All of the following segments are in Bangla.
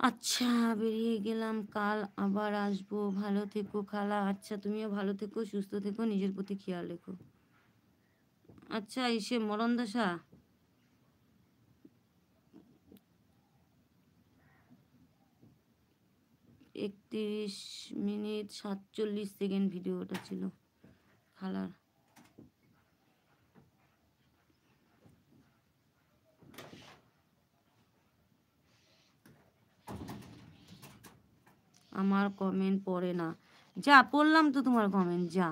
আচ্ছা, বেরিয়ে গেলাম, কাল আবার আসবো। ভালো থেকো খালা। আচ্ছা, তুমিও ভালো থেকো, সুস্থ থেকো, নিজের প্রতি খেয়াল রেখো। আচ্ছা, ইসে মরণদশা 31 মিনিট 47 সেকেন্ড ভিডিওটা ছিল খালার। আমার কমেন্ট পড়ে না। যা পড়লাম তো তোমার কমেন্ট, যা।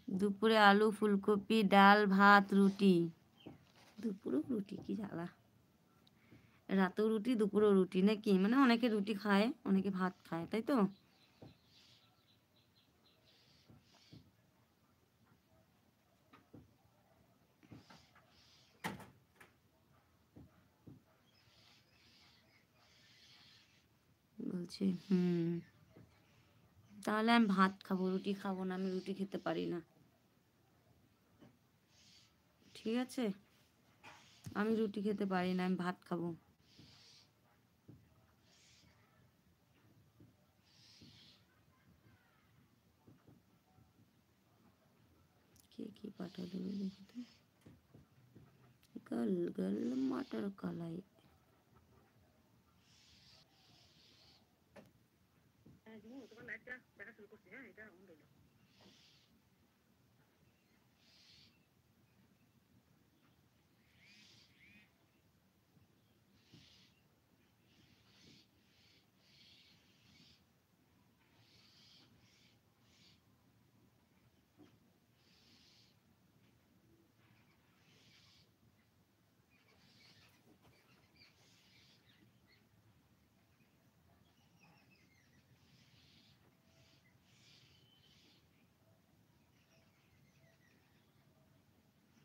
দুপুরে আলু ফুলকপি ডাল ভাত রুটি। দুপুরেও রুটি, কি জ্বালা। রাতেও রুটি দুপুরেও রুটি নাকি? মানে অনেকে রুটি খায়, অনেকে ভাত খায়, তাই তো? বলছে তাহলে আমি ভাত খাবো, রুটি খাবো না। আমি রুটি খেতে পারি না, ঠিক আছে? আমি রুটি খেতে পারি না, আমি ভাত খাবো। কে কি পাঠালো দেখি তো। গল গল মটর কলাই।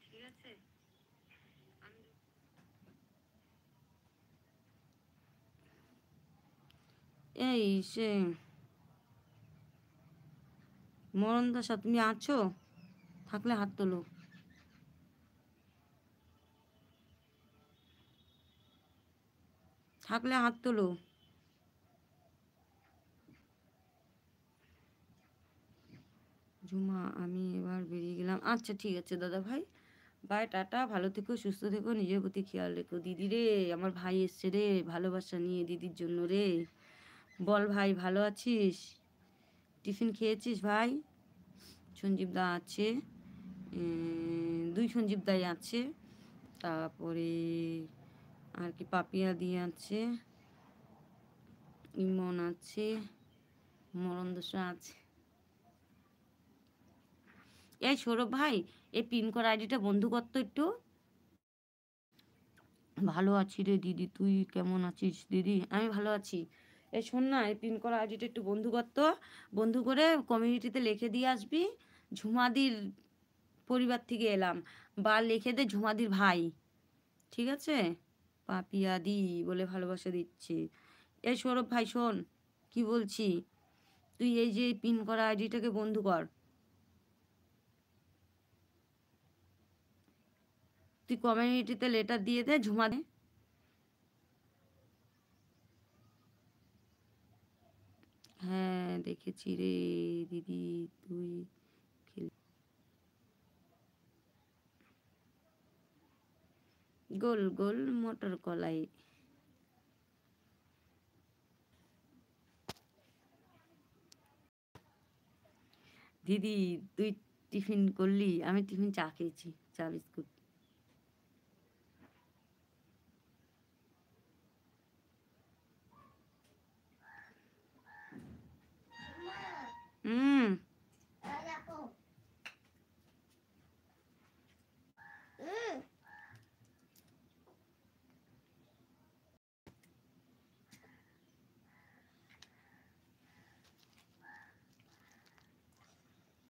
ঠিক আছে, এই সে মরণদশা, তুমি আছো? থাকলে হাত তোলো। থাকলে হাত তোলো। ঝুমা, আমি এবার বেরিয়ে গেলাম। আচ্ছা ঠিক আছে দাদা ভাই, বাই, টাটা। ভালো থেকো, সুস্থ থেকো, নিজের প্রতি খেয়াল রেখো। দিদি রে, আমার ভাই এসছে রে, ভালোবাসা নিয়ে দিদির জন্য রে। বল ভাই, ভালো আছিস? টিফিন খেয়েছিস ভাই? সঞ্জীব দা আছে, দুই সঞ্জীব দাই আছে। তারপরে আর কি, পাপিয়া দি আছে, ইমন আছে, মরণদশা আছে। এই সৌরভ ভাই, এই পিন করা আইডিটা বন্ধ করতো একটু। ভালো আছি রে দিদি, তুই কেমন আছিস? দিদি আমি ভালো আছি। এই শোন না, এই পিন করা আইডিটা একটু বন্ধু করতো। বন্ধু করে কমিউনিটিতে লিখে দিয়ে আসবি, ঝুমাদির পরিবার থেকে এলাম, বা লিখে দে ঝুমাদির ভাই, ঠিক আছে? পাপিয়া দি বলে ভালোবাসা দিচ্ছে। এই সৌরভ ভাই শোন, কি বলছি, তুই এই যে পিন করা আইডিটাকে বন্ধ কর। তুই কমিউনিটিতে লেটার দিয়ে দে, ঝুমা দে। হ্যাঁ দেখেছি রে দিদি, তুই গোল গোল মটর কলাই। দিদি তুই টিফিন করলি? আমি টিফিন চা খেয়েছি, চা বিস্কুট। হুম।